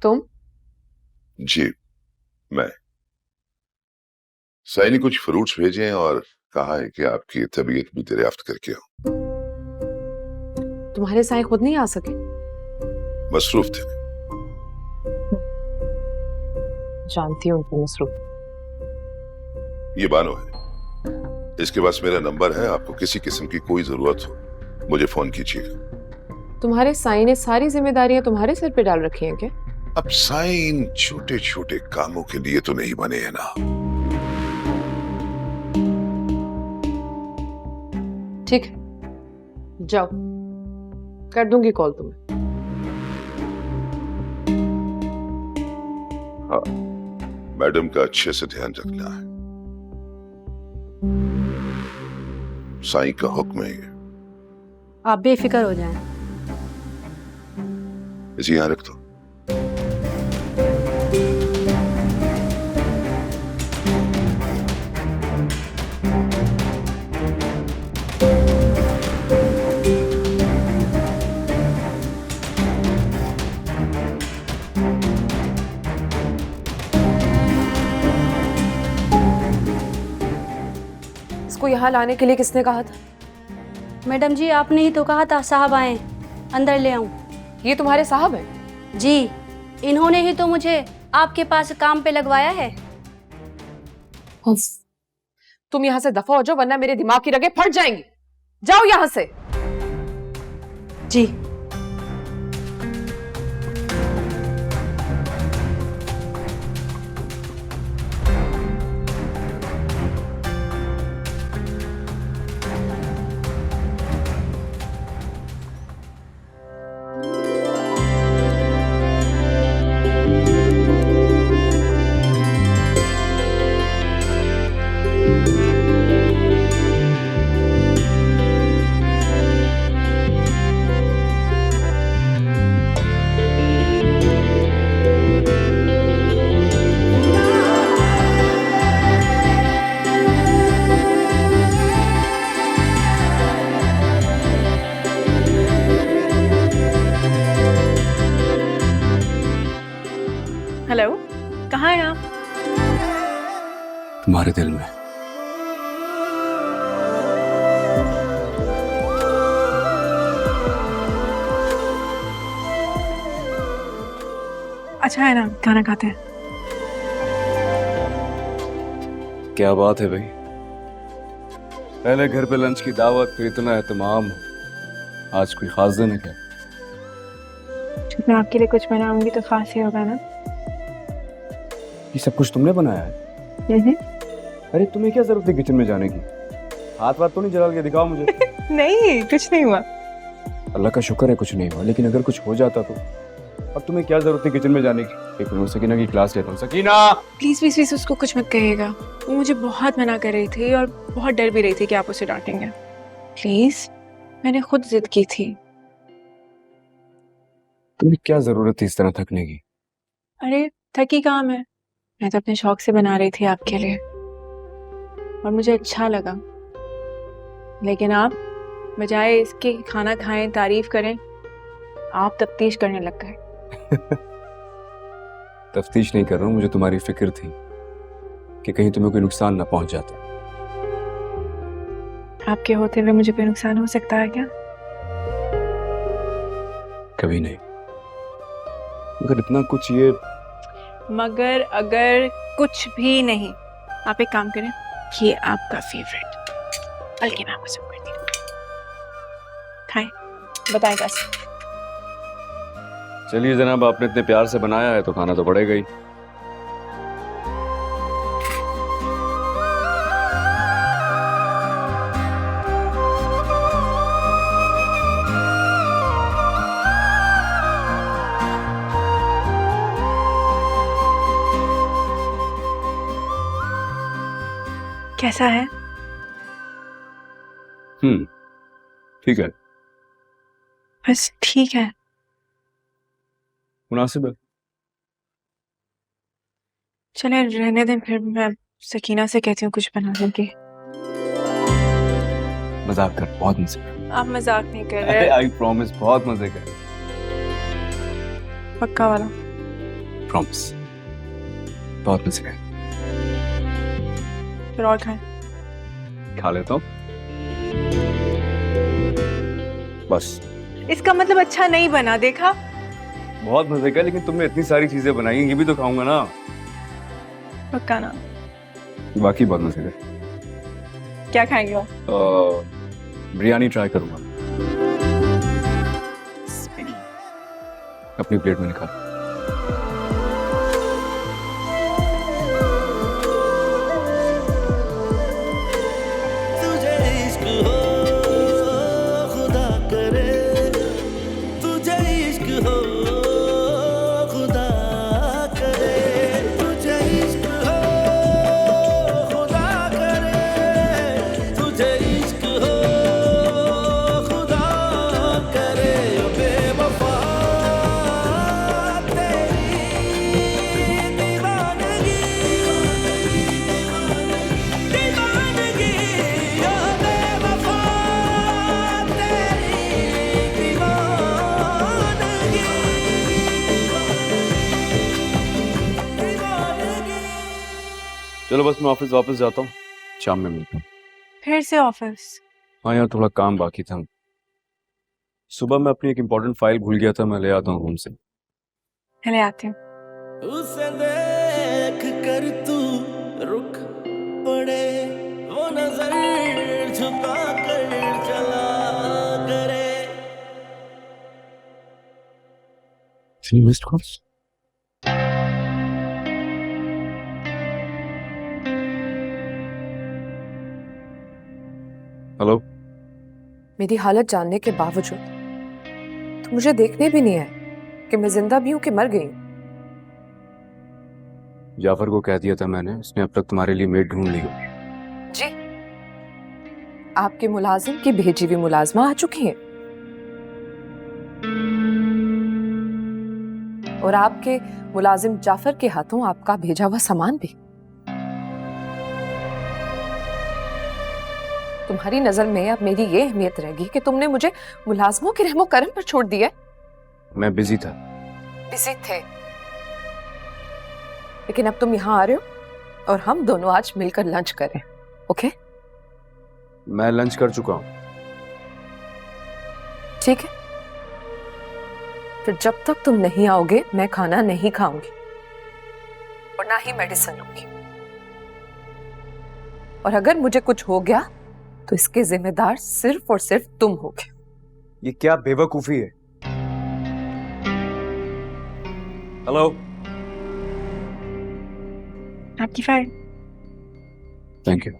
तुम? जी मैं। साई ने कुछ फ्रूट्स भेजे हैं और कहा है कि आपकी तबीयत भी दरियाफ्त करके हो। तुम्हारे साई खुद नहीं आ सके? मसरूफ थे। जानती हूँ उनको मसरूफ। ये बानो है, इसके पास मेरा नंबर है। आपको किसी किस्म की कोई जरूरत हो मुझे फोन कीजिएगा। तुम्हारे साई ने सारी जिम्मेदारियां तुम्हारे सिर पे डाल रखी हैं क्या? अब साई इन छोटे छोटे कामों के लिए तो नहीं बने हैं ना। ठीक है, जाओ, कर दूंगी कॉल तुम्हें। हाँ, मैडम का अच्छे से ध्यान रखना है। साईं का हुक्म है ये। आप बेफिक्र हो जाएं। इसे यहां रख दो। इसको यहाँ लाने के लिए किसने कहा था? मैडम जी, आपने ही तो कहा था साहब आए, अंदर ले आऊं। ये तुम्हारे साहब हैं? जी, इन्होंने ही तो मुझे आपके पास काम पे लगवाया है। तुम यहाँ से दफा हो जाओ वरना मेरे दिमाग की रगें फट जाएंगी। जाओ यहाँ से। जी। हेलो, कहाँ हैं आप? तुम्हारे दिल में। अच्छा है ना, खाना खाते हैं। क्या बात है भाई, पहले घर पे लंच की दावत, फिर इतना एहतमाम। आज कोई खास दिन है क्या? मैं आपके लिए कुछ बनाऊंगी तो खास ही होगा ना। ये सब कुछ तुमने बनाया है? अरे तुम्हें क्या जरूरत है किचन में जाने की? हाथ वाथ तो नहीं जला के दिखाओ मुझे। नहीं, कुछ नहीं हुआ। अल्लाह का शुक्र है कुछ नहीं हुआ, लेकिन अगर कुछ हो जाता तो? अब तुम्हें क्या जरूरत है किचन में जाने की? एक मिनट, सकीना की क्लास लेता हूँ। सकीना, प्लीज प्लीज प्लीज उसको कुछ मत कहिएगा। वो मुझे बहुत मना कर रही थी और बहुत डर भी रही थी कि आप उसे डांटेंगे। प्लीज, मैंने खुद जिद की थी। तुम्हें क्या जरूरत थी इस तरह थकने की? अरे थकी काम है, मैं तो अपने शौक से बना रही थी आपके लिए और मुझे अच्छा लगा। लेकिन आप बजाय इसके खाना खाएं, तारीफ करें, आप तफ्तीश करने लग गए। तफ्तीश नहीं कर रहा हूँ, मुझे तुम्हारी फिक्र थी कि कहीं तुम्हें कोई नुकसान ना पहुंच जाता। आपके होते हुए मुझे कोई नुकसान हो सकता है क्या? कभी नहीं, मगर इतना कुछ ये। मगर अगर कुछ भी नहीं। आप एक काम करें, ये आपका फेवरेट, बल्कि मैं आपको सब करती हूँ, खाएं, बताएं कैसे। चलिए जनाब, आपने इतने प्यार से बनाया है तो खाना तो पड़ेगा ही। कैसा है? ठीक है, बस ठीक है। मुनासिब है। चले रहने दें, फिर मैं सकीना से कहती हूँ कुछ बनाने की। मजाक कर, बहुत मजे कर। आप मजाक नहीं कर रहे? आई प्रॉमिस, बहुत मजे कर। पक्का वाला? प्रॉमिस। बहुत मजे आए। फिर और खाएं। खा लेता हूँ बस। इसका मतलब अच्छा नहीं बना, देखा? बहुत मजे का, लेकिन तुमने इतनी सारी चीजें बनाई, ये भी तो खाऊंगा ना। पक्का ना? बाकी बहुत मजे का। क्या खाएंगे आप? बिरयानी ट्राई करूंगा। अपनी प्लेट में निकाल। तुझे इश्क हो खुदा करे, तुझे इश्क हो खुदा करे, तुझे इश्क हो खुदा करे, तुझे इश्क हो खुदा करे। ओ बेवफा तेरी दीवानगी, दीवानगी, ओ बेवफा तेरी दीवानगी, दीवानगी। चलो बस मैं ऑफिस वापस जाता हूँ, शाम में मिलता हूँ। फिर से ऑफिस? हाँ यार, थोड़ा काम बाकी था। सुबह मैं अपनी एक इम्पोर्टेंट फाइल भूल गया था, मैं ले आता हूँ रूम से। ले आती हूँ। उसे देख कर तू रुक पड़े, वो नजर झुका कर चला करे। Missed calls. हेलो। मेरी हालत जानने के बावजूद तो मुझे देखने भी नहीं आए कि मैं जिंदा भी हूं कि मर गई हूं। जाफर को कह दिया था मैंने, उसने अब तक तुम्हारे लिए मेड ढूंढ ली हो। जी, आपके मुलाजिम की भेजी हुई मुलाजमा आ चुकी है और आपके मुलाजिम जाफर के हाथों आपका भेजा हुआ सामान भी। तुम्हारी नजर में अब मेरी ये अहमियत रहेगी कि तुमने मुझे मुलाजमों के रहमो करम पर छोड़ दिया। मैं बिजी था। बिजी थे, लेकिन अब तुम यहाँ आ रहे हो और हम दोनों आज मिलकर लंच करें। ओके? मैं लंच कर चुका हूँ। ठीक है, फिर जब तक तुम नहीं आओगे मैं खाना नहीं खाऊंगी और ना ही मेडिसिन लूंगी। और अगर मुझे कुछ हो गया तो इसके जिम्मेदार सिर्फ और सिर्फ तुम होगे। ये क्या बेवकूफी है? हेलो। आपकी फाइल। Thank you.